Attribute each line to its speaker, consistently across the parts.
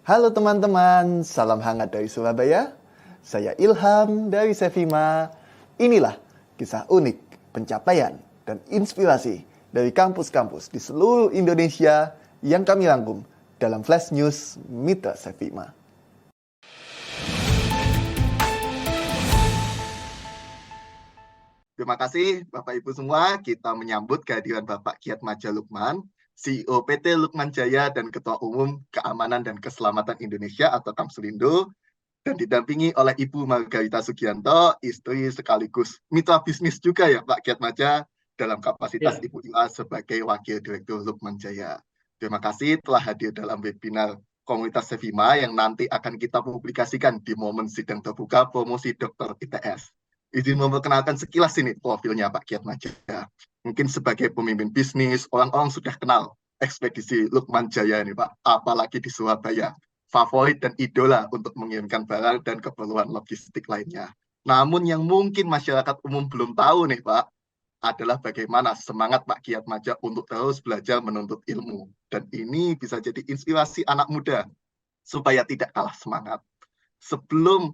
Speaker 1: Halo teman-teman, salam hangat dari Surabaya. Saya Ilham dari Sevima. Inilah kisah unik, pencapaian, dan inspirasi dari kampus-kampus di seluruh Indonesia yang kami rangkum dalam Flash News Mitra Sevima.
Speaker 2: Terima kasih Bapak Ibu semua, kita menyambut kehadiran Bapak Kiatmadja Lukman, CEO PT Lukman Jaya dan Ketua Umum Keamanan dan Keselamatan Indonesia atau Kamselindo, dan didampingi oleh Ibu Margarita Sugianto, istri sekaligus mitra bisnis juga ya Pak Kiatmadja, dalam kapasitas Ibu Ila sebagai Wakil Direktur Lukman Jaya. Terima kasih telah hadir dalam webinar Komunitas Sevima yang nanti akan kita publikasikan di momen sidang terbuka promosi Dokter ITS. Izin memperkenalkan sekilas ini profilnya Pak Kiatmadja. Mungkin sebagai pemimpin bisnis, orang-orang sudah kenal ekspedisi Lukman Jaya ini Pak, apalagi di Surabaya. Favorit dan idola untuk mengirimkan barang dan keperluan logistik lainnya. Namun yang mungkin masyarakat umum belum tahu nih Pak, adalah bagaimana semangat Pak Kiatmadja untuk terus belajar menuntut ilmu. Dan ini bisa jadi inspirasi anak muda supaya tidak kalah semangat. Sebelum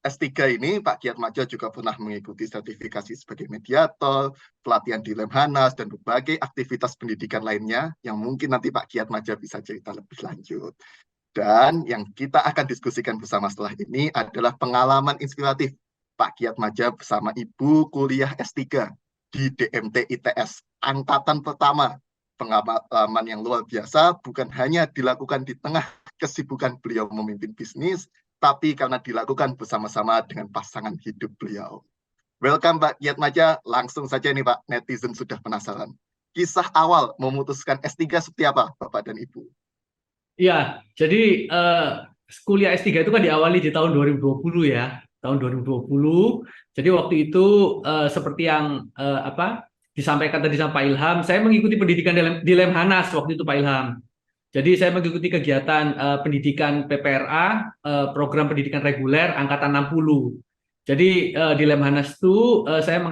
Speaker 2: S3 ini, Pak Kiatmadja juga pernah mengikuti sertifikasi sebagai mediator, pelatihan di Lemhanas, dan berbagai aktivitas pendidikan lainnya yang mungkin nanti Pak Kiatmadja bisa cerita lebih lanjut. Dan yang kita akan diskusikan bersama setelah ini adalah pengalaman inspiratif Pak Kiatmadja bersama Ibu kuliah S3 di DMT ITS, angkatan pertama. Pengalaman yang luar biasa bukan hanya dilakukan di tengah kesibukan beliau memimpin bisnis, tapi karena dilakukan bersama-sama dengan pasangan hidup beliau. Welcome Pak Kiatmadja, langsung saja nih Pak, netizen sudah penasaran. Kisah awal memutuskan S3 seperti apa Bapak dan Ibu?
Speaker 3: Ya, jadi kuliah S3 itu kan diawali di tahun 2020 ya, tahun 2020. Jadi waktu itu seperti yang disampaikan tadi sama Pak Ilham, saya mengikuti pendidikan di Lemhanas waktu itu Pak Ilham. Jadi saya mengikuti kegiatan pendidikan PPRA, program pendidikan reguler angkatan 60. Jadi di Lemhanas itu saya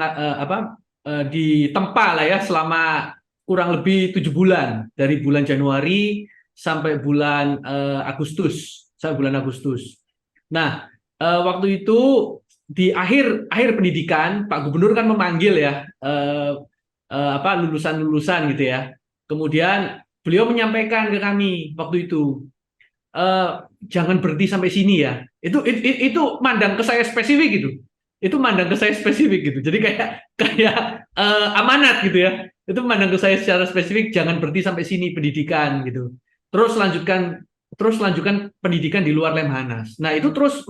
Speaker 3: ditempa lah ya selama kurang lebih 7 bulan, dari bulan Januari sampai bulan Agustus. Nah, waktu itu di akhir pendidikan Pak Gubernur kan memanggil ya lulusan-lulusan gitu ya. Kemudian beliau menyampaikan ke kami waktu itu, jangan berhenti sampai sini ya. Itu mandang ke saya spesifik gitu. Itu mandang ke saya spesifik gitu. Jadi kayak amanat gitu ya. Itu mandang ke saya secara spesifik, jangan berhenti sampai sini pendidikan gitu. Terus lanjutkan pendidikan di luar Lemhanas. Nah, itu terus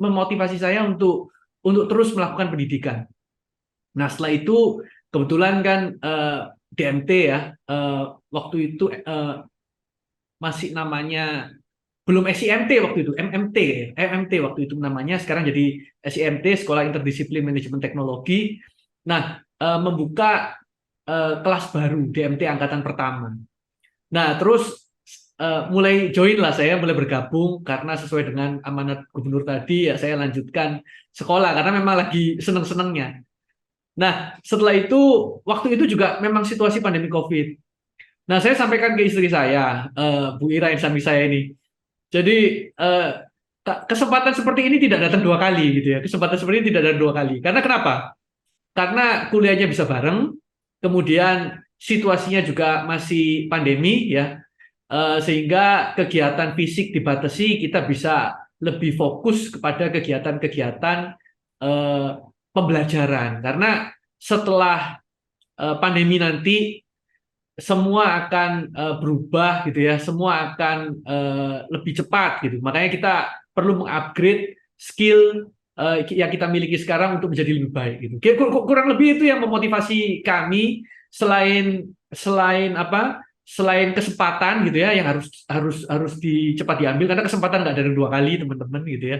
Speaker 3: memotivasi saya untuk terus melakukan pendidikan. Nah, setelah itu kebetulan kan DMT ya, waktu itu masih namanya belum SIMT waktu itu, MMT waktu itu namanya, sekarang jadi SIMT, Sekolah Interdisiplin Manajemen Teknologi. Nah, membuka kelas baru DMT angkatan pertama. Nah, terus mulai join lah, saya mulai bergabung karena sesuai dengan amanat gubernur tadi ya, saya lanjutkan sekolah karena memang lagi seneng-senengnya. Nah, setelah itu waktu itu juga memang situasi pandemi COVID. Nah, saya sampaikan ke istri saya, Bu Ira Insani saya ini. Jadi kesempatan seperti ini tidak datang dua kali gitu ya. Kesempatan seperti ini tidak datang dua kali. Karena kenapa? Karena kuliahnya bisa bareng, kemudian situasinya juga masih pandemi ya. Sehingga kegiatan fisik dibatasi, kita bisa lebih fokus kepada kegiatan-kegiatan pembelajaran. Karena setelah pandemi nanti semua akan berubah gitu ya, semua akan lebih cepat gitu. Makanya kita perlu mengupgrade skill yang kita miliki sekarang untuk menjadi lebih baik gitu. Kurang lebih itu yang memotivasi kami, selain kesempatan gitu ya yang harus cepat diambil, karena kesempatan nggak ada dua kali teman-teman gitu ya.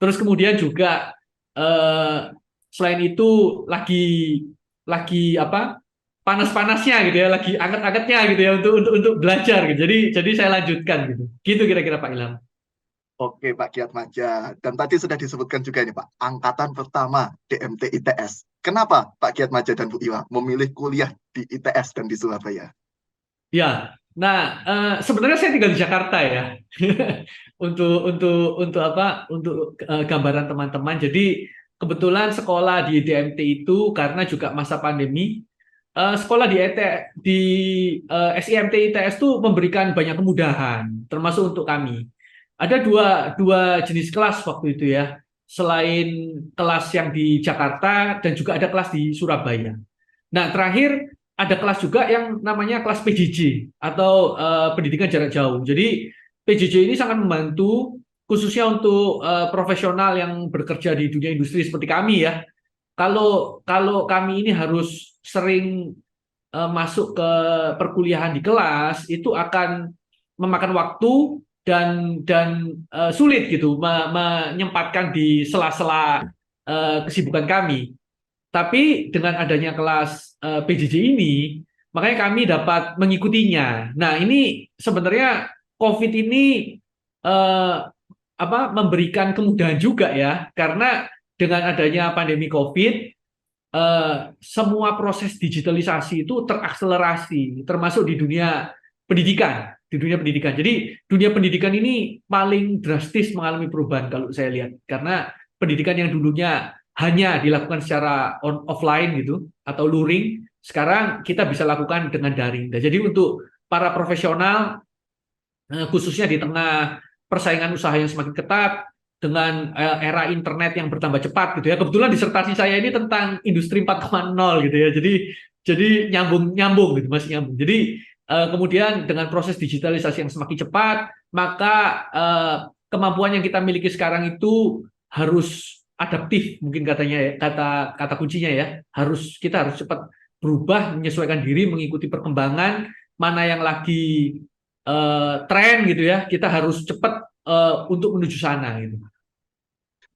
Speaker 3: Terus kemudian juga selain itu lagi panas-panasnya gitu ya, lagi anget-angetnya gitu ya untuk belajar gitu. Jadi saya lanjutkan gitu. Gitu kira-kira Pak Ilham.
Speaker 2: Oke Pak Kiatmadja, dan tadi sudah disebutkan juga ini Pak, angkatan pertama DMT ITS. Kenapa Pak Kiatmadja dan Bu Iwa memilih kuliah di ITS dan di Surabaya?
Speaker 3: Ya, Nah, sebenarnya saya tinggal di Jakarta ya. Untuk apa? Untuk gambaran teman-teman. Jadi kebetulan sekolah di DMT itu karena juga masa pandemi, sekolah di SIMT ITS itu memberikan banyak kemudahan, termasuk untuk kami. Ada dua jenis kelas waktu itu ya, selain kelas yang di Jakarta dan juga ada kelas di Surabaya. Nah, terakhir ada kelas juga yang namanya kelas PJJ atau pendidikan jarak jauh. Jadi PJJ ini sangat membantu khususnya untuk profesional yang bekerja di dunia industri seperti kami ya. Kalau kalau kami ini harus sering masuk ke perkuliahan di kelas itu akan memakan waktu dan sulit gitu menyempatkan di sela-sela kesibukan kami. Tapi dengan adanya kelas PJJ ini, makanya kami dapat mengikutinya. Nah, ini sebenarnya COVID ini eh, memberikan kemudahan juga ya, karena dengan adanya pandemi COVID, semua proses digitalisasi itu terakselerasi, termasuk di dunia pendidikan. Di dunia pendidikan. Jadi dunia pendidikan ini paling drastis mengalami perubahan kalau saya lihat, karena pendidikan yang dulunya hanya dilakukan secara offline gitu atau luring, sekarang kita bisa lakukan dengan daring. Nah, jadi untuk para profesional, khususnya di tengah persaingan usaha yang semakin ketat dengan era internet yang bertambah cepat gitu ya. Kebetulan disertasi saya ini tentang industri 4.0 gitu ya. Jadi nyambung gitu, masih nyambung. Jadi kemudian dengan proses digitalisasi yang semakin cepat, maka kemampuan yang kita miliki sekarang itu harus adaptif, mungkin katanya ya, kata kuncinya ya. Kita harus cepat berubah, menyesuaikan diri, mengikuti perkembangan mana yang lagi tren gitu ya, kita harus cepat untuk menuju sana gitu.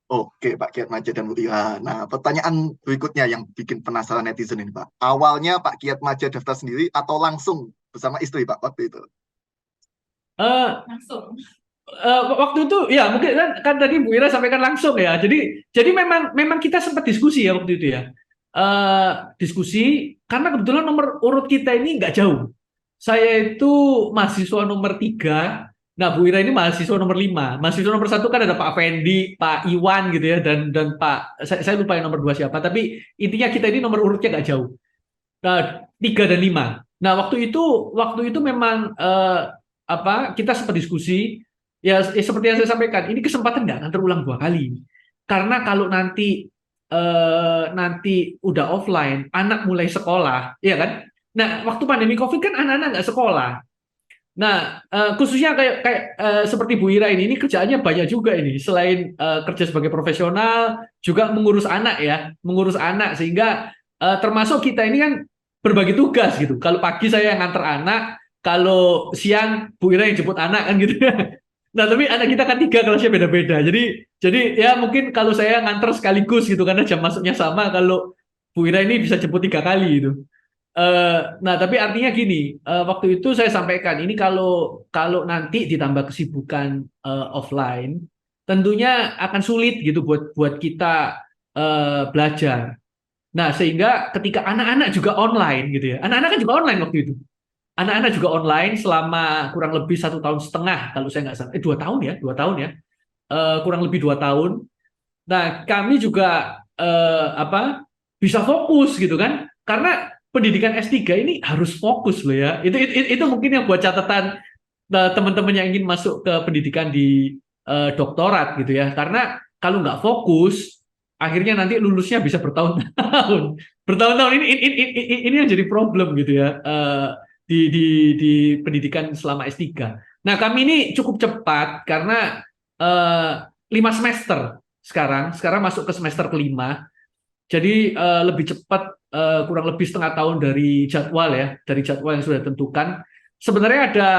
Speaker 2: Oke, Pak Kiat Maja dan Bu Ira. Nah, pertanyaan berikutnya yang bikin penasaran netizen ini, Pak. Awalnya Pak Kiat Maja daftar sendiri atau langsung bersama istri, Pak, waktu itu?
Speaker 4: Langsung.
Speaker 3: Waktu itu ya mungkin kan tadi Bu Ira sampaikan langsung ya. Jadi memang kita sempat diskusi ya waktu itu ya. Diskusi karena kebetulan nomor urut kita ini nggak jauh. Saya itu mahasiswa nomor 3. Nah, Bu Ira ini mahasiswa nomor 5. Mahasiswa nomor 1 kan ada Pak Fendi, Pak Iwan gitu ya, dan Pak saya lupa yang nomor 2 siapa. Tapi intinya kita ini nomor urutnya nggak jauh. 3 dan 5. Nah, waktu itu memang kita sempat diskusi ya, seperti yang saya sampaikan, ini kesempatan nggak akan terulang 2 kali. Karena kalau nanti udah offline, anak mulai sekolah, ya kan? Nah, waktu pandemi COVID kan anak-anak nggak sekolah. Nah, khususnya kayak seperti Bu Ira ini kerjaannya banyak juga ini. Selain kerja sebagai profesional, juga mengurus anak ya, mengurus anak sehingga termasuk kita ini kan berbagi tugas gitu. Kalau pagi saya yang nganter anak, kalau siang Bu Ira yang jemput anak kan gitu. Nah, tapi anak kita kan 3 kelasnya beda-beda. Jadi ya mungkin kalau saya nganter sekaligus gitu karena jam masuknya sama. Kalau Bu Ira ini bisa jemput 3 kali gitu. Nah, tapi artinya gini, waktu itu saya sampaikan ini kalau nanti ditambah kesibukan offline, tentunya akan sulit gitu buat kita belajar. Nah, sehingga ketika anak-anak juga online gitu ya, anak-anak kan juga online waktu itu. Anak-anak juga online selama kurang lebih 1,5 tahun kalau saya nggak salah, 2 tahun ya, 2 tahun ya, kurang lebih 2 tahun. Nah, kami juga bisa fokus gitu kan, karena pendidikan S3 ini harus fokus loh ya. Itu mungkin yang buat catatan teman-teman yang ingin masuk ke pendidikan di doktorat gitu ya. Karena kalau nggak fokus, akhirnya nanti lulusnya bisa bertahun-tahun. Bertahun-tahun ini yang jadi problem gitu ya, di pendidikan selama S3. Nah, kami ini cukup cepat karena 5 semester sekarang masuk ke semester kelima. Jadi lebih cepat, kurang lebih setengah tahun dari jadwal ya, dari jadwal yang sudah ditentukan. Sebenarnya ada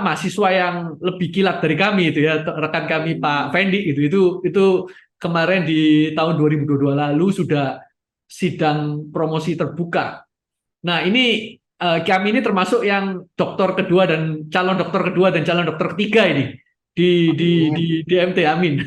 Speaker 3: mahasiswa yang lebih kilat dari kami itu ya, rekan kami Pak Fendi itu kemarin di tahun 2022 lalu sudah sidang promosi terbuka. Nah, ini kami ini termasuk yang doktor kedua dan calon dokter kedua dan calon dokter ketiga ini di DMT. Amin.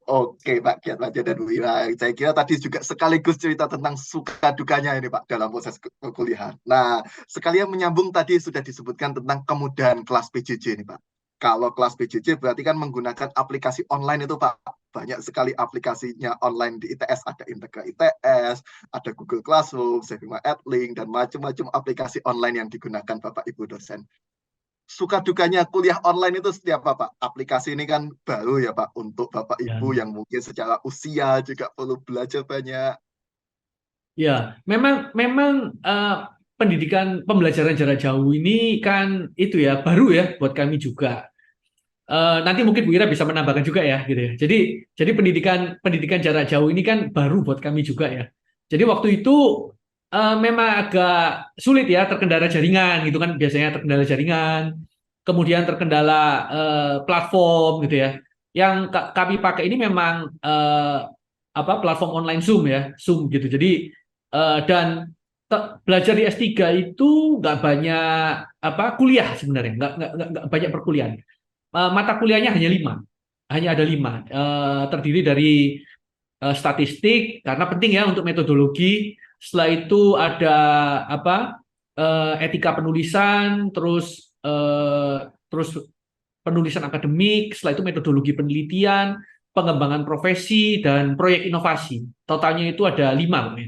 Speaker 2: Oke Pak Kiat Maja dan Bu Ira, saya kira tadi juga sekaligus cerita tentang suka dukanya ini Pak dalam proses kuliah. Nah, sekalian menyambung tadi sudah disebutkan tentang kemudahan kelas PJJ ini Pak. Kalau kelas PJJ berarti kan menggunakan aplikasi online itu Pak. Banyak sekali aplikasinya online di ITS, ada Integra ITS, ada Google Classroom, Sevima Edlink, dan macam-macam aplikasi online yang digunakan Bapak Ibu dosen. Suka dukanya kuliah online itu seperti apa Pak? Aplikasi ini kan baru ya Pak untuk Bapak
Speaker 3: Ya.
Speaker 2: Ibu yang mungkin secara usia juga perlu belajar banyak.
Speaker 3: Ya, memang pendidikan pembelajaran jarak jauh ini kan itu ya baru ya buat kami juga. Nanti mungkin Bu Ira bisa menambahkan juga ya gitu ya. Jadi pendidikan jarak jauh ini kan baru buat kami juga ya. Jadi waktu itu memang agak sulit ya, terkendala jaringan gitu kan, biasanya terkendala jaringan, kemudian terkendala platform gitu ya. Yang kami pakai ini memang platform online Zoom ya, Zoom gitu. Jadi dan belajar di S3 itu nggak banyak kuliah sebenarnya, nggak banyak perkuliahan. Mata kuliahnya hanya ada 5, terdiri dari statistik karena penting ya untuk metodologi. Setelah itu ada etika penulisan, terus penulisan akademik, setelah itu metodologi penelitian, pengembangan profesi, dan proyek inovasi. Totalnya itu ada 5.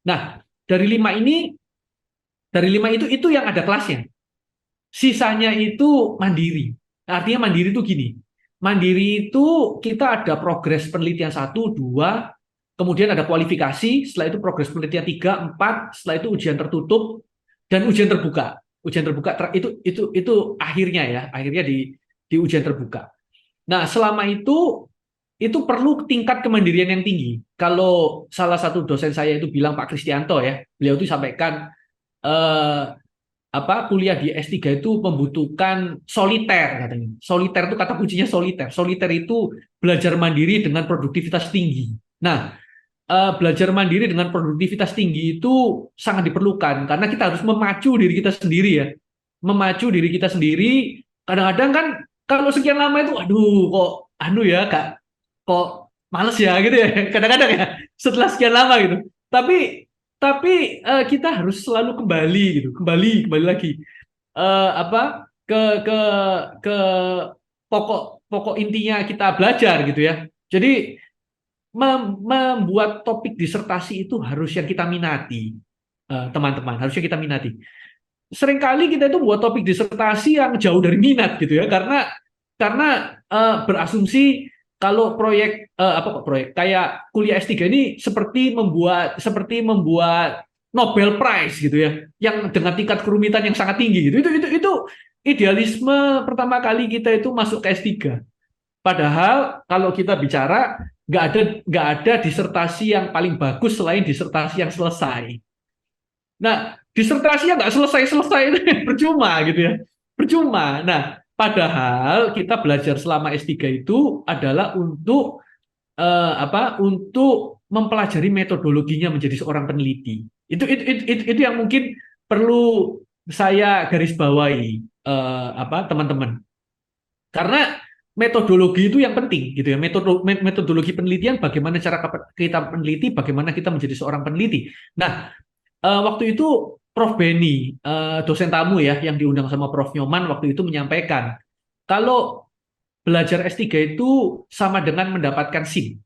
Speaker 3: Nah, dari lima itu yang ada kelasnya. Sisanya itu mandiri. Artinya mandiri itu gini. Mandiri itu kita ada progres penelitian 1, 2, kemudian ada kualifikasi, setelah itu progres penelitian 3, 4, setelah itu ujian tertutup dan ujian terbuka. Ujian terbuka itu akhirnya ya, akhirnya di ujian terbuka. Nah, selama itu perlu tingkat kemandirian yang tinggi. Kalau salah satu dosen saya itu bilang, Pak Kristianto ya, beliau itu sampaikan eh, kuliah di S3 itu membutuhkan soliter katanya. Soliter itu kata kuncinya soliter. Soliter itu belajar mandiri dengan produktivitas tinggi. Nah, belajar mandiri dengan produktivitas tinggi itu sangat diperlukan karena kita harus memacu diri kita sendiri ya. Memacu diri kita sendiri. Kadang-kadang kan kalau sekian lama itu aduh kok kok males ya gitu ya. Kadang-kadang ya setelah sekian lama gitu. Tapi kita harus selalu kembali lagi ke ke pokok intinya kita belajar gitu ya. Jadi membuat topik disertasi itu harus yang kita minati, teman-teman, harusnya kita minati. Seringkali kita itu buat topik disertasi yang jauh dari minat gitu ya, karena berasumsi kalau proyek kayak kuliah S3 ini seperti membuat Nobel Prize gitu ya, yang dengan tingkat kerumitan yang sangat tinggi gitu. Itu idealisme pertama kali kita itu masuk ke S3. Padahal kalau kita bicara nggak ada disertasi yang paling bagus selain disertasi yang selesai. Nah, disertasinya nggak selesai itu percuma gitu ya, percuma. Nah, padahal kita belajar selama S3 itu adalah untuk untuk mempelajari metodologinya menjadi seorang peneliti. Itu yang mungkin perlu saya garis bawahi, teman-teman. Karena metodologi itu yang penting gitu ya. Metodologi penelitian, bagaimana cara kita meneliti, bagaimana kita menjadi seorang peneliti. Nah, waktu itu Prof. Beni, dosen tamu ya yang diundang sama Prof. Nyoman waktu itu menyampaikan kalau belajar S3 itu sama dengan mendapatkan SIM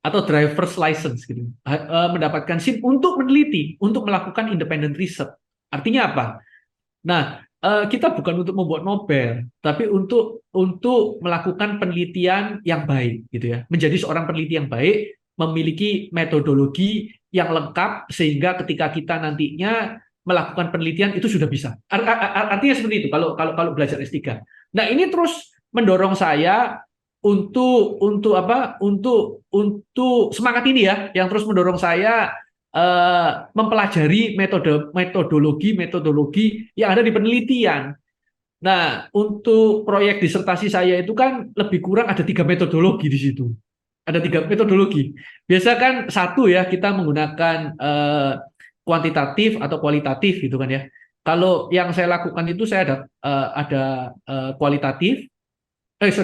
Speaker 3: atau driver's license gitu. Mendapatkan SIM untuk meneliti, untuk melakukan independent research. Artinya apa? Nah, kita bukan untuk membuat Nobel, tapi untuk melakukan penelitian yang baik, gitu ya. Menjadi seorang peneliti yang baik, memiliki metodologi yang lengkap sehingga ketika kita nantinya melakukan penelitian itu sudah bisa. Artinya seperti itu kalau belajar S3. Nah, ini terus mendorong saya untuk semangat ini ya, yang terus mendorong saya mempelajari metodologi yang ada di penelitian. Nah, untuk proyek disertasi saya itu kan lebih kurang ada 3 metodologi di situ. Ada 3 metodologi. Biasa kan satu ya, kita menggunakan kuantitatif atau kualitatif gitu kan ya. Kalau yang saya lakukan itu saya ada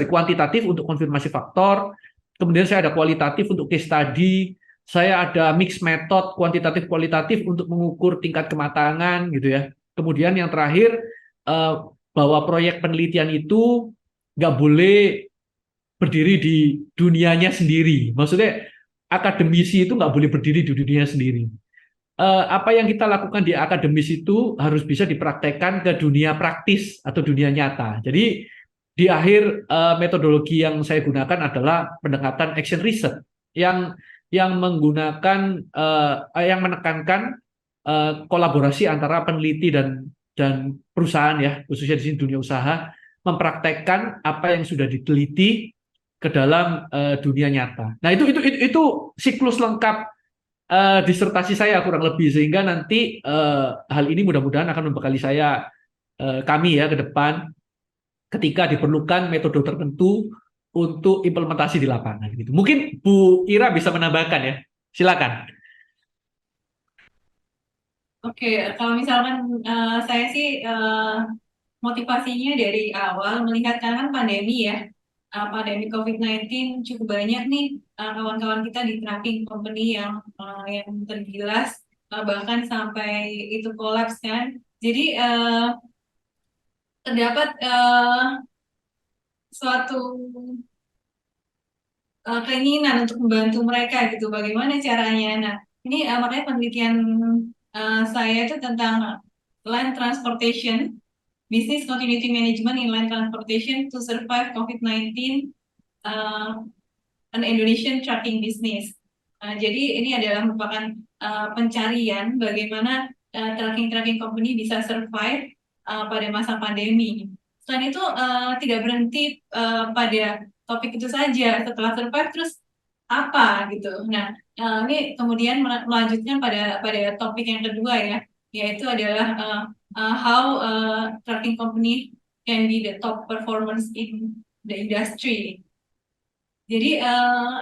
Speaker 3: kuantitatif untuk konfirmasi faktor, kemudian saya ada kualitatif untuk case study, saya ada mix method kuantitatif kualitatif untuk mengukur tingkat kematangan gitu ya. Kemudian yang terakhir bahwa proyek penelitian itu nggak boleh berdiri di dunianya sendiri. Maksudnya akademisi itu nggak boleh berdiri di dunia sendiri. Apa yang kita lakukan di akademis itu harus bisa dipraktekkan ke dunia praktis atau dunia nyata. Jadi di akhir metodologi yang saya gunakan adalah pendekatan action research yang menggunakan yang menekankan kolaborasi antara peneliti dan perusahaan ya, khususnya di sini dunia usaha, mempraktekkan apa yang sudah diteliti ke dalam dunia nyata. Nah, itu siklus lengkap disertasi saya kurang lebih, sehingga nanti hal ini mudah-mudahan akan membekali saya kami ya ke depan ketika diperlukan metode tertentu untuk implementasi di lapangan gitu. Mungkin Bu Ira bisa menambahkan ya. Silakan.
Speaker 4: Oke, kalau misalkan saya sih motivasinya dari awal melihat karena kan pandemi ya, pandemi COVID-19 cukup banyak nih kawan-kawan kita di tracking company yang tergilas bahkan sampai itu kolaps kan. Jadi terdapat suatu keinginan untuk membantu mereka gitu. Bagaimana caranya? Nah, ini makanya penelitian saya itu tentang land transportation, business continuity management in land transportation to survive COVID-19, an Indonesian trucking business. Jadi ini adalah merupakan pencarian bagaimana trucking company bisa survive pada masa pandemi. Selain itu tidak berhenti pada topik itu saja. Setelah survive terus apa gitu. Nah, ini kemudian melanjutkan pada topik yang kedua ya, yaitu adalah how trucking company can be the top performance in the industry. Jadi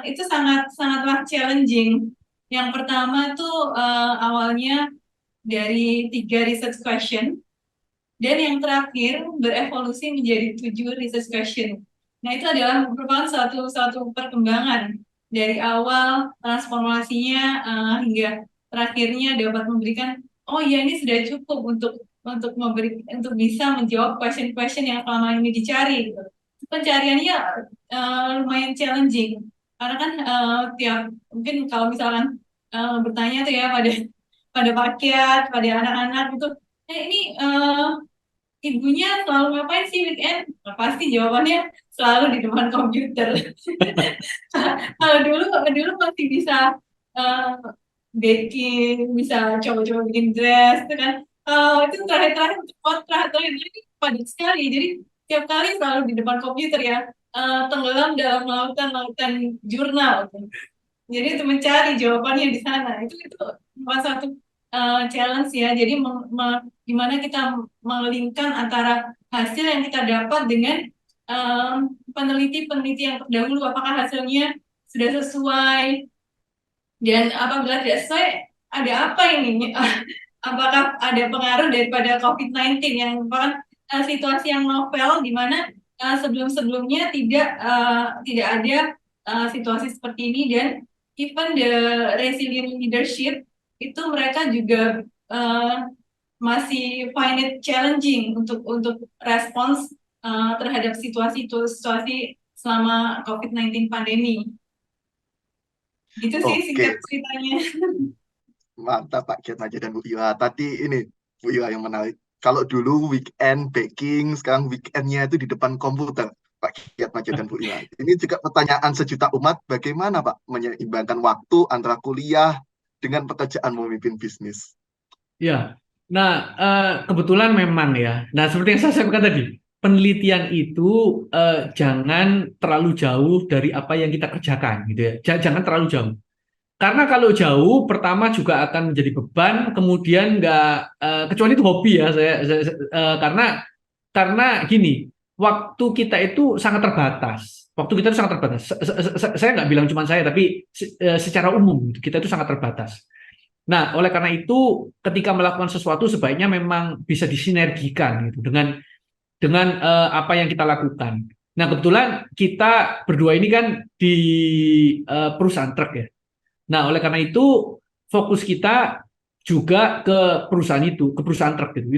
Speaker 4: itu sangatlah challenging. Yang pertama tuh awalnya dari 3 research question, dan yang terakhir berevolusi menjadi 7 research question. Nah, itu adalah merupakan suatu perkembangan dari awal transformasinya hingga terakhirnya dapat memberikan, oh ya ini sudah cukup untuk bisa menjawab question-question yang selama ini dicari gitu. Pencariannya lumayan challenging karena kan mungkin kalau misalkan bertanya tuh ya pada rakyat, pada anak-anak itu, ini ibunya selalu ngapain sih weekend? Nah, pasti jawabannya selalu di depan komputer. Kalau dulu masih bisa baking, bisa coba-coba bikin dress, itu kan. Itu terakhir ini padat sekali. Jadi tiap kali selalu di depan komputer ya, tenggelam dalam lautan jurnal. Jadi itu mencari jawabannya di sana. Itu salah satu challenge ya. Jadi gimana kita melingkan antara hasil yang kita dapat dengan peneliti yang terdahulu, apakah hasilnya sudah sesuai, dan apabila tidak sesuai, ada apa ini? Apakah ada pengaruh daripada COVID-19 yang merupakan situasi yang novel di mana sebelum-sebelumnya tidak ada situasi seperti ini, dan even the resilient leadership itu mereka juga masih find it challenging untuk respons terhadap situasi selama COVID-19 pandemi. Gitu sih singkat ceritanya.
Speaker 2: Mantap Pak Kiat Maja dan Bu Ira. Tadi ini Bu Ira yang menarik. Kalau dulu weekend baking, sekarang weekendnya itu di depan komputer. Pak Kiat Maja dan Bu Ira. Ini juga pertanyaan sejuta umat, bagaimana Pak menyeimbangkan waktu antara kuliah dengan pekerjaan memimpin bisnis?
Speaker 3: Ya, nah kebetulan memang ya. Nah, seperti yang saya sampaikan tadi, penelitian itu jangan terlalu jauh dari apa yang kita kerjakan, gitu ya. Jangan terlalu jauh. Karena kalau jauh, pertama juga akan menjadi beban, kemudian nggak, kecuali itu hobi ya, karena gini, waktu kita itu sangat terbatas. Waktu kita itu sangat terbatas. Saya nggak bilang cuma saya, tapi secara umum kita itu sangat terbatas. Nah, oleh karena itu, ketika melakukan sesuatu sebaiknya memang bisa disinergikan gitu dengan apa yang kita lakukan. Nah, kebetulan kita berdua ini kan di perusahaan truk ya. Nah, oleh karena itu fokus kita juga ke perusahaan itu, ke perusahaan truk itu.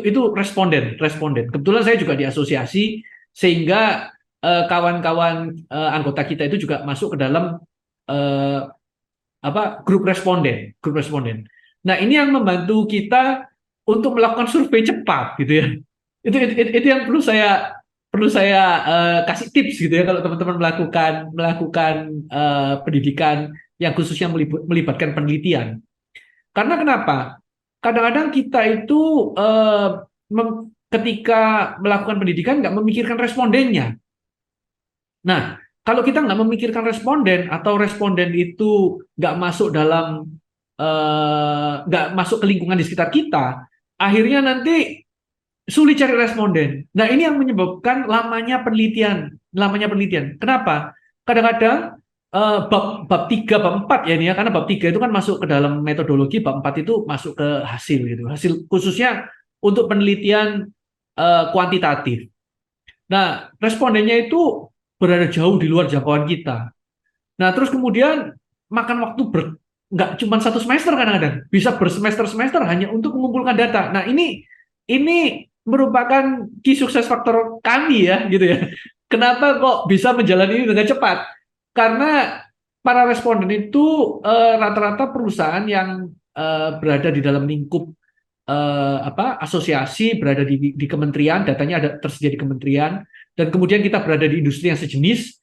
Speaker 3: Itu responden. Kebetulan saya juga di asosiasi sehingga kawan-kawan anggota kita itu juga masuk ke dalam eh, grup responden. Nah, ini yang membantu kita untuk melakukan survei cepat gitu ya. Itu yang perlu saya kasih tips gitu ya kalau teman-teman melakukan pendidikan yang khususnya melibatkan penelitian. Karena kenapa? Kadang-kadang kita itu ketika melakukan pendidikan nggak memikirkan respondennya. Nah, kalau kita nggak memikirkan responden atau responden itu nggak masuk ke lingkungan di sekitar kita, akhirnya nanti sulit cari responden. Nah, ini yang menyebabkan lamanya penelitian. Kenapa? Kadang-kadang bab 3, bab 4 ya ini ya, karena bab 3 itu kan masuk ke dalam metodologi, bab 4 itu masuk ke hasil gitu. Hasil khususnya untuk penelitian kuantitatif. Nah, respondennya itu berada jauh di luar jangkauan kita. Nah, terus kemudian makan waktu nggak cuma 1 semester kadang-kadang, bisa bersemester-semester hanya untuk mengumpulkan data. Nah, ini merupakan key sukses faktor kami ya, gitu ya. Kenapa kok bisa menjalani ini dengan cepat? Karena para responden itu rata-rata perusahaan yang berada di dalam lingkup asosiasi, berada di kementerian, datanya tersedia di kementerian, dan kemudian kita berada di industri yang sejenis.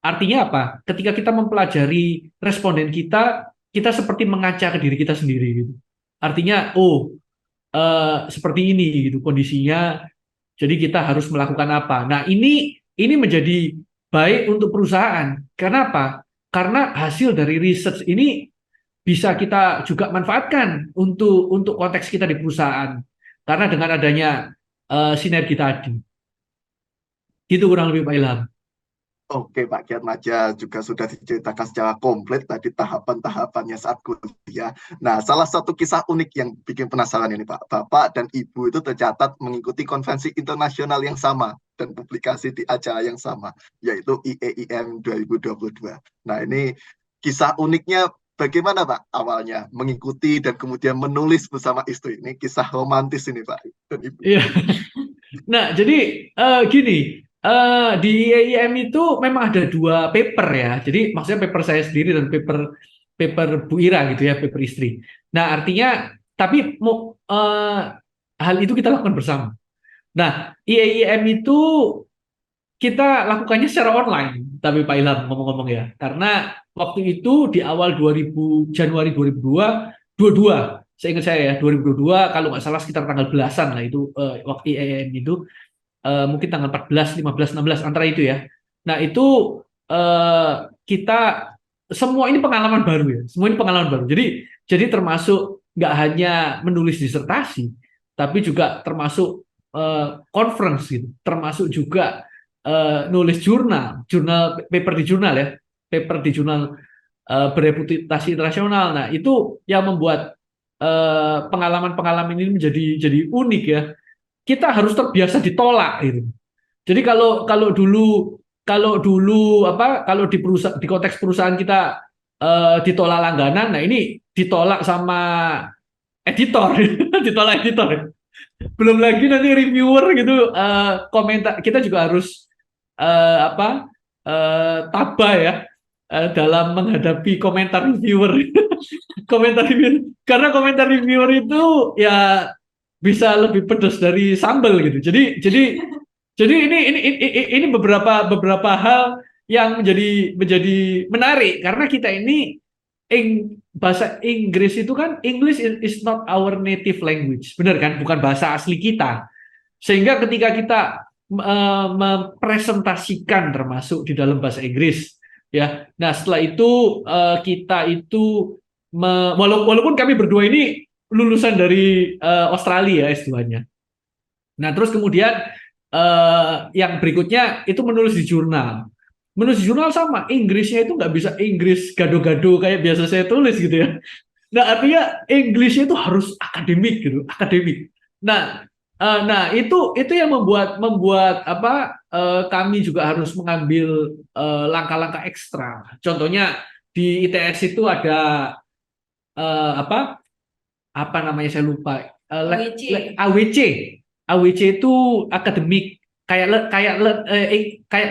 Speaker 3: Artinya apa? Ketika kita mempelajari responden kita seperti mengaca ke diri kita sendiri gitu. Artinya, seperti ini gitu kondisinya. Jadi kita harus melakukan apa? Nah, ini menjadi baik untuk perusahaan. Kenapa? Karena hasil dari research ini bisa kita juga manfaatkan untuk konteks kita di perusahaan. Karena dengan adanya sinergi tadi. Gitu kurang lebih Pak Ilham.
Speaker 2: Oke, Pak Kiat Maja juga sudah diceritakan secara komplit tadi tahapan-tahapannya saat kuliah. Nah, salah satu kisah unik yang bikin penasaran ini, Pak. Bapak dan Ibu itu tercatat mengikuti konvensi internasional yang sama dan publikasi di acara yang sama, yaitu IAIM 2022. Nah, ini kisah uniknya bagaimana, Pak, awalnya mengikuti dan kemudian menulis bersama istri. Ini kisah romantis ini, Pak, dan Ibu.
Speaker 3: Iya. Nah, jadi gini, di IAIM itu memang ada 2 paper ya. Jadi maksudnya paper saya sendiri dan paper Bu Ira gitu ya, paper istri. Nah, artinya tapi hal itu kita lakukan bersama. Nah, IAIM itu kita lakukannya secara online, tapi Pak Ilham ngomong-ngomong ya. Karena waktu itu di awal Januari 2022, saya ingat saya ya, 2022 kalau nggak salah sekitar tanggal belasan lah itu waktu IAIM itu mungkin tanggal 14, 15, 16 antara itu ya. Nah, itu kita semua ini pengalaman baru ya. Semua ini pengalaman baru. Jadi termasuk nggak hanya menulis disertasi, tapi juga termasuk conference gitu. Termasuk juga nulis jurnal paper di jurnal ya. Paper di jurnal bereputasi internasional. Nah, itu yang membuat pengalaman-pengalaman ini jadi unik ya. Kita harus terbiasa ditolak gitu. Jadi kalau di konteks perusahaan kita ditolak langganan, nah ini ditolak sama editor, ditolak editor. Belum lagi nanti reviewer gitu komentar, kita juga harus tabah ya dalam menghadapi komentar reviewer. Komentar reviewer, karena komentar reviewer itu ya bisa lebih pedas dari sambal gitu. Jadi ini beberapa hal yang menjadi menarik karena kita ini bahasa Inggris itu kan English is not our native language, benar kan? Bukan bahasa asli kita. Sehingga ketika kita mempresentasikan termasuk di dalam bahasa Inggris, ya. Nah, setelah itu kita itu walaupun kami berdua ini lulusan dari Australia S2-nya. Nah, terus kemudian yang berikutnya itu menulis di jurnal. Menulis di jurnal sama, Inggrisnya itu nggak bisa Inggris gado-gado kayak biasa saya tulis gitu ya. Nah, artinya Inggrisnya itu harus akademik gitu, akademik. Nah, Nah, itu yang membuat apa kami juga harus mengambil langkah-langkah ekstra. Contohnya di ITS itu ada apa namanya saya lupa.
Speaker 4: OEC.
Speaker 3: AWC. AWC itu akademik kayak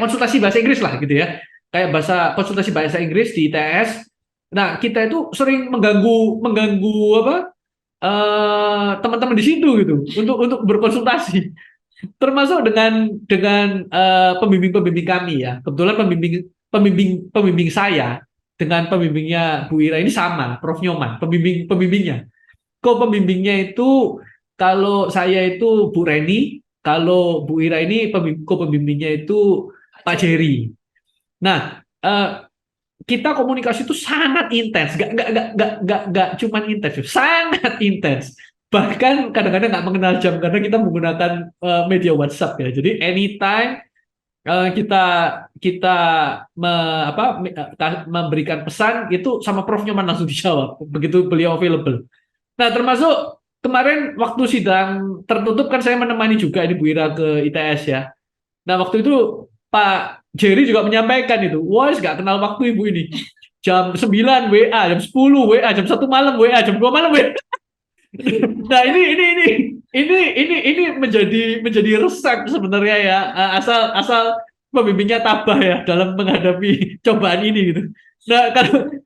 Speaker 3: konsultasi bahasa Inggris lah gitu ya. Kayak konsultasi bahasa Inggris di ITS. Nah, kita itu sering mengganggu apa teman-teman di situ gitu untuk berkonsultasi, termasuk dengan pembimbing-pembimbing kami ya. Kebetulan pembimbing saya dengan pembimbingnya Bu Ira ini sama, Prof Nyoman, pembimbingnya. Pembimbingnya itu kalau saya itu Bu Reni, kalau Bu Ira ini pembimbingnya itu Pak Jerry. Nah, kita komunikasi itu sangat intens, gak cuman intens, sangat intens. Bahkan kadang-kadang nggak mengenal jam karena kita menggunakan media WhatsApp ya. Jadi anytime kita kita memberikan pesan itu sama Prof Nyoman langsung dijawab begitu beliau available. Nah, termasuk kemarin waktu sidang tertutup kan saya menemani juga ini Bu Ira ke ITS ya. Nah, waktu itu Pak Jerry juga menyampaikan itu, wah, nggak kenal waktu ibu ini. Jam 9 WA, jam 10 WA, jam 1 malam WA, jam 2 malam WA. Nah, ini menjadi resep sebenarnya ya, asal pembimbingnya tabah ya dalam menghadapi cobaan ini gitu. Nah,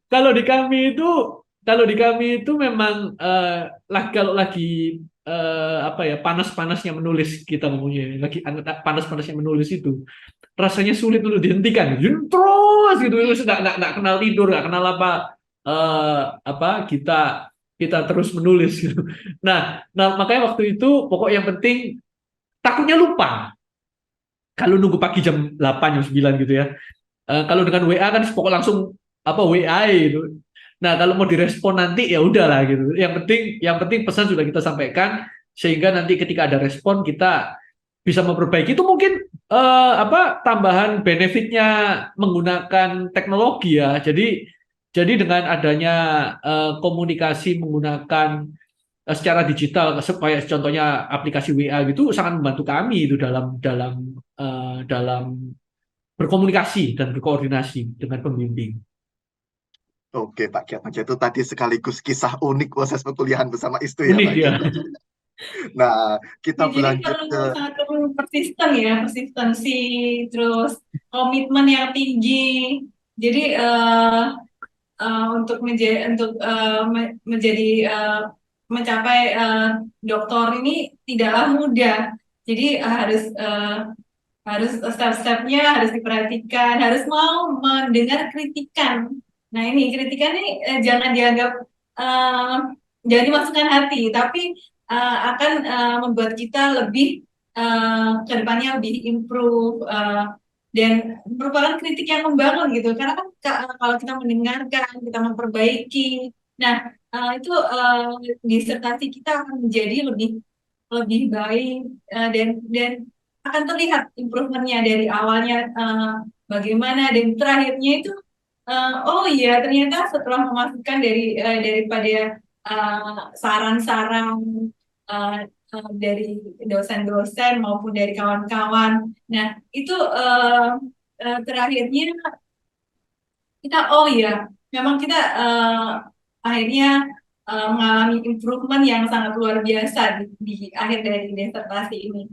Speaker 3: kalau di kami itu memang kalau lagi apa ya, panas-panasnya menulis, kita ngomongnya lagi panas-panasnya menulis itu rasanya sulit untuk dihentikan gitu. Terus gitu, nggak kenal tidur, nggak kenal kita terus menulis gitu. Nah makanya waktu itu pokok yang penting, takutnya lupa kalau nunggu pagi jam 8 jam 9 gitu ya. Kalau dengan WA kan pokok langsung WA gitu. Nah, kalau mau direspon nanti ya udahlah gitu. Yang penting pesan sudah kita sampaikan sehingga nanti ketika ada respon kita bisa memperbaiki. Itu mungkin tambahan benefitnya menggunakan teknologi ya. Jadi dengan adanya komunikasi menggunakan secara digital, supaya contohnya aplikasi WA gitu sangat membantu kami itu dalam berkomunikasi dan berkoordinasi dengan pembimbing.
Speaker 2: Oke, Pak Kiat Maja, itu tadi sekaligus kisah unik proses perkuliahan bersama istri ya,
Speaker 3: Unik
Speaker 2: Pak
Speaker 3: ya.
Speaker 2: Nah, kita
Speaker 4: Jadi
Speaker 2: berlanjut ke
Speaker 4: sangat perlu persistensi, terus komitmen yang tinggi. Jadi untuk menjadi mencapai doktor ini tidaklah mudah. Jadi harus step-stepnya harus diperhatikan, harus mau mendengar kritikan. Nah, ini kritikan ini jangan dianggap jangan dimasukkan hati, tapi akan membuat kita lebih ke depannya lebih improve, dan merupakan kritik yang membangun gitu. Karena kan kalau kita mendengarkan, kita memperbaiki, nah itu disertasi kita akan menjadi lebih baik, dan akan terlihat improvementnya dari awalnya bagaimana, dan terakhirnya itu oh iya, ternyata setelah memasukkan daripada saran-saran dari dosen-dosen maupun dari kawan-kawan. Nah, itu terakhirnya kita oh iya, memang kita akhirnya mengalami improvement yang sangat luar biasa di akhir dari disertasi ini.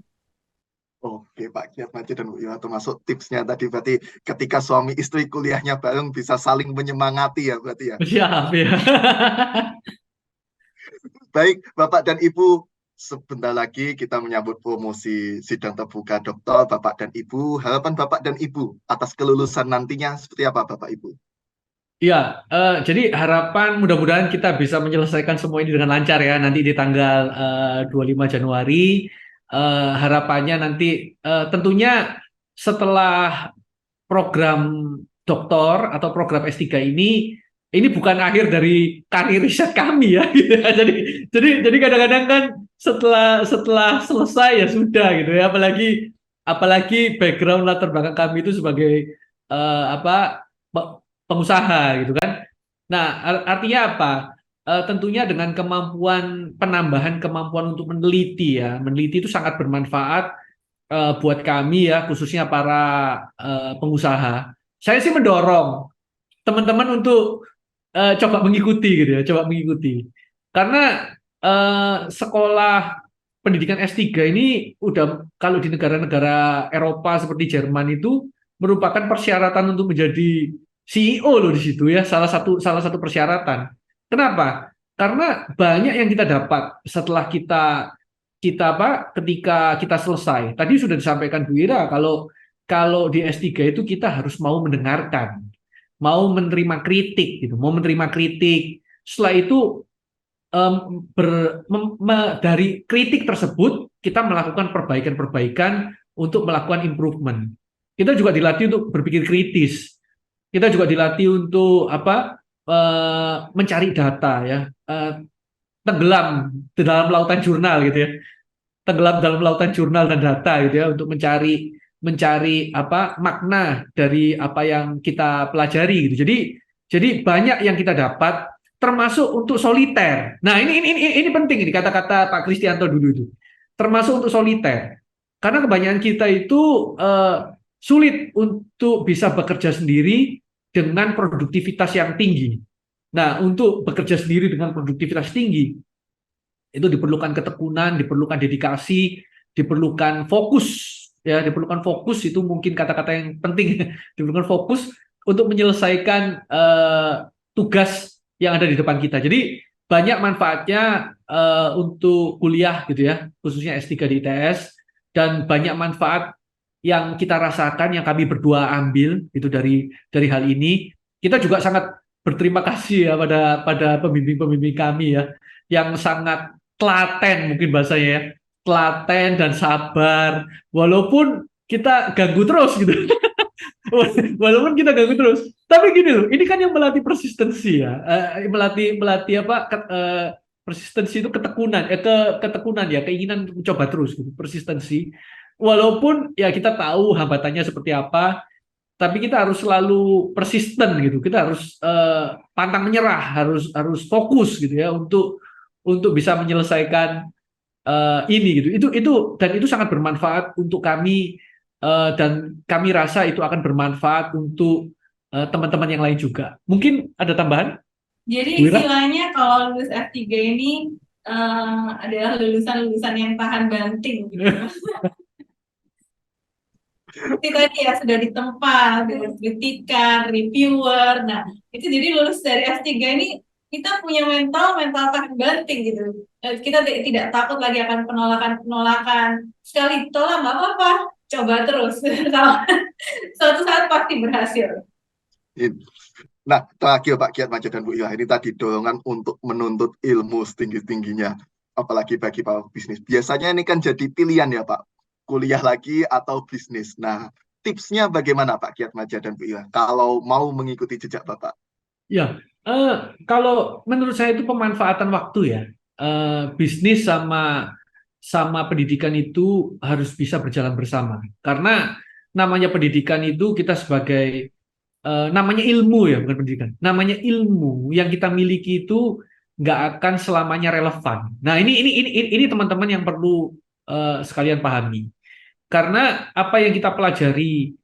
Speaker 2: Oke, Pak Kiat Maja dan Bu Ira, termasuk tipsnya tadi berarti ketika suami istri kuliahnya bareng bisa saling menyemangati ya berarti ya.
Speaker 3: Siap ya.
Speaker 2: Baik, Bapak dan Ibu, sebentar lagi kita menyambut promosi sidang terbuka doktor Bapak dan Ibu. Harapan Bapak dan Ibu atas kelulusan nantinya seperti apa, Bapak Ibu?
Speaker 3: Ya, jadi harapan mudah-mudahan kita bisa menyelesaikan semua ini dengan lancar ya nanti di tanggal 25 Januari. Harapannya nanti tentunya setelah program doktor atau program S3 ini bukan akhir dari karir riset kami ya. Jadi kadang-kadang kan setelah selesai ya sudah gitu ya. Apalagi background latar belakang kami itu sebagai pengusaha gitu kan. Nah, artinya apa? tentunya dengan penambahan kemampuan untuk meneliti ya. Meneliti itu sangat bermanfaat buat kami ya, khususnya para pengusaha. Saya sih mendorong teman-teman untuk coba mengikuti gitu ya, coba mengikuti. Karena sekolah pendidikan S3 ini udah kalau di negara-negara Eropa seperti Jerman itu merupakan persyaratan untuk menjadi CEO loh di situ ya, salah satu persyaratan. Kenapa? Karena banyak yang kita dapat setelah ketika kita selesai. Tadi sudah disampaikan Bu Ira kalau di S3 itu kita harus mau mendengarkan, mau menerima kritik gitu, mau menerima kritik. Setelah itu dari kritik tersebut kita melakukan perbaikan-perbaikan untuk melakukan improvement. Kita juga dilatih untuk berpikir kritis. Kita juga dilatih untuk mencari data ya, tenggelam di dalam lautan jurnal gitu ya, tenggelam dalam lautan jurnal dan data gitu ya, untuk mencari makna dari apa yang kita pelajari gitu. Jadi banyak yang kita dapat, termasuk untuk soliter. Nah, ini penting ini kata-kata Pak Kristianto dulu itu. Termasuk untuk soliter. Karena kebanyakan kita itu sulit untuk bisa bekerja sendiri dengan produktivitas yang tinggi. Nah, untuk bekerja sendiri dengan produktivitas tinggi itu diperlukan ketekunan, diperlukan dedikasi, diperlukan fokus ya, diperlukan fokus itu mungkin kata-kata yang penting. Diperlukan fokus untuk menyelesaikan tugas yang ada di depan kita. Jadi banyak manfaatnya untuk kuliah gitu ya, khususnya S3 di ITS, dan banyak manfaat yang kita rasakan, yang kami berdua ambil itu dari hal ini. Kita juga sangat berterima kasih ya pada pembimbing-pembimbing kami ya, yang sangat telaten mungkin bahasanya ya, telaten dan sabar, walaupun kita ganggu terus gitu. Walaupun kita ganggu terus, tapi gini loh, ini kan yang melatih persistensi ya, melatih persistensi itu ketekunan ya, keinginan untuk mencoba terus gitu, persistensi. Walaupun ya kita tahu hambatannya seperti apa, tapi kita harus selalu persisten gitu, kita harus pantang menyerah, harus fokus gitu ya, untuk bisa menyelesaikan ini gitu. Itu sangat bermanfaat untuk kami. Dan kami rasa itu akan bermanfaat untuk teman-teman yang lain juga. Mungkin ada tambahan?
Speaker 4: Jadi istilahnya kalau lulus S3 ini adalah lulusan-lulusan yang tahan banting gitu. Seperti tadi ya, sudah ditempa, kritikan, reviewer. Nah, itu jadi lulus dari S3 ini kita punya mental tahan banting gitu. Kita tidak takut lagi akan penolakan. Sekali tolak nggak apa-apa, coba terus. Suatu saat pasti berhasil.
Speaker 2: Nah, terakhir Pak Kiat Maja dan Bu Ira, ini tadi dorongan untuk menuntut ilmu setinggi-tingginya, apalagi bagi para bisnis. Biasanya ini kan jadi pilihan ya Pak, kuliah lagi atau bisnis. Nah, tipsnya bagaimana Pak Kiat Maja dan Bu Ira, kalau mau mengikuti jejak Bapak?
Speaker 3: Ya, kalau menurut saya itu pemanfaatan waktu ya. Bisnis sama pendidikan itu harus bisa berjalan bersama. Karena namanya pendidikan itu kita sebagai namanya ilmu ya, bukan pendidikan. Namanya ilmu yang kita miliki itu nggak akan selamanya relevan. Nah, ini teman-teman yang perlu sekalian pahami. Karena apa yang kita pelajari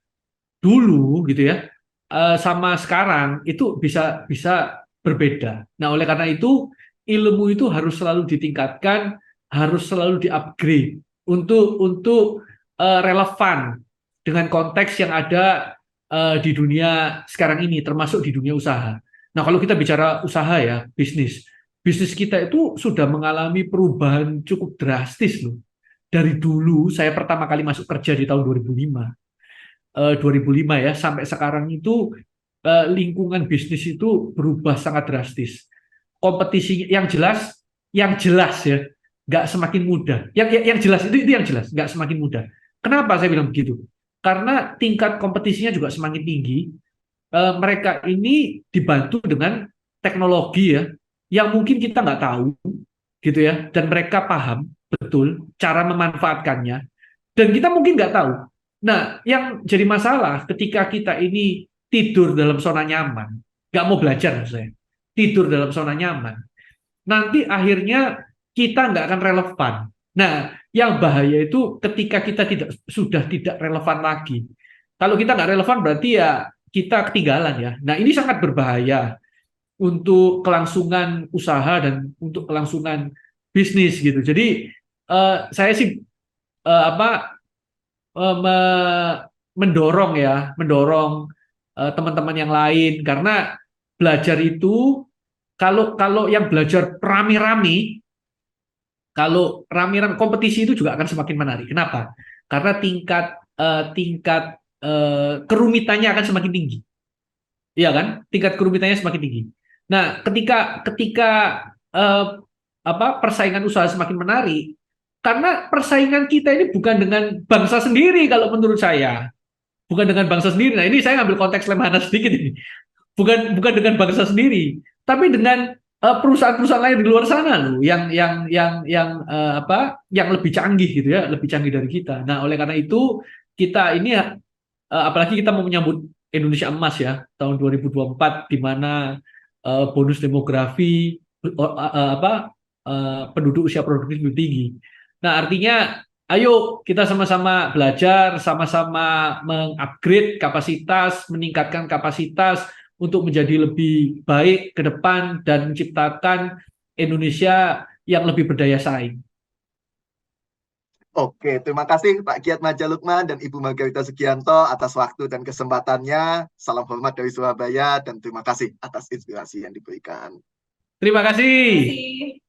Speaker 3: dulu gitu ya, sama sekarang itu bisa berbeda. Nah, oleh karena itu ilmu itu harus selalu ditingkatkan, harus selalu di-upgrade untuk relevan dengan konteks yang ada di dunia sekarang ini, termasuk di dunia usaha. Nah, kalau kita bicara usaha ya, bisnis kita itu sudah mengalami perubahan cukup drastis loh. Dari dulu saya pertama kali masuk kerja di tahun 2005 ya, sampai sekarang itu lingkungan bisnis itu berubah sangat drastis. Kompetisi yang jelas ya, nggak semakin mudah. Yang jelas itu yang jelas, nggak semakin mudah. Kenapa saya bilang begitu? Karena tingkat kompetisinya juga semakin tinggi. Mereka ini dibantu dengan teknologi ya, yang mungkin kita nggak tahu, gitu ya. Dan mereka paham betul cara memanfaatkannya, dan kita mungkin nggak tahu. Nah, yang jadi masalah ketika kita ini tidur dalam zona nyaman, nggak mau belajar, maksud saya, tidur dalam zona nyaman, nanti akhirnya kita nggak akan relevan. Nah, yang bahaya itu ketika kita sudah tidak relevan lagi. Kalau kita nggak relevan berarti ya kita ketinggalan ya. Nah, ini sangat berbahaya untuk kelangsungan usaha dan untuk kelangsungan bisnis gitu. Jadi saya sih mendorong teman-teman yang lain, karena belajar itu kalau yang belajar rame-rame, kalau rame-rame kompetisi itu juga akan semakin menarik. Kenapa? Karena tingkat kerumitannya akan semakin tinggi. Iya kan? Tingkat kerumitannya semakin tinggi. Nah, ketika persaingan usaha semakin menarik, karena persaingan kita ini bukan dengan bangsa sendiri kalau menurut saya. Bukan dengan bangsa sendiri. Nah, ini saya ngambil konteks Lemhanas sedikit ini. Bukan dengan bangsa sendiri, tapi dengan perusahaan-perusahaan lain di luar sana loh, yang lebih canggih gitu ya, lebih canggih dari kita. Nah, oleh karena itu kita ini apalagi kita mau menyambut Indonesia Emas ya tahun 2024, di mana bonus demografi penduduk usia produktif lebih tinggi. Nah, artinya ayo kita sama-sama belajar, sama-sama mengupgrade kapasitas, meningkatkan kapasitas untuk menjadi lebih baik ke depan dan menciptakan Indonesia yang lebih berdaya saing.
Speaker 2: Oke, terima kasih Pak Kiat Madja Lukman dan Ibu Margarita Sugianto atas waktu dan kesempatannya. Salam hormat dari Surabaya dan terima kasih atas inspirasi yang diberikan.
Speaker 3: Terima kasih.
Speaker 4: Terima kasih.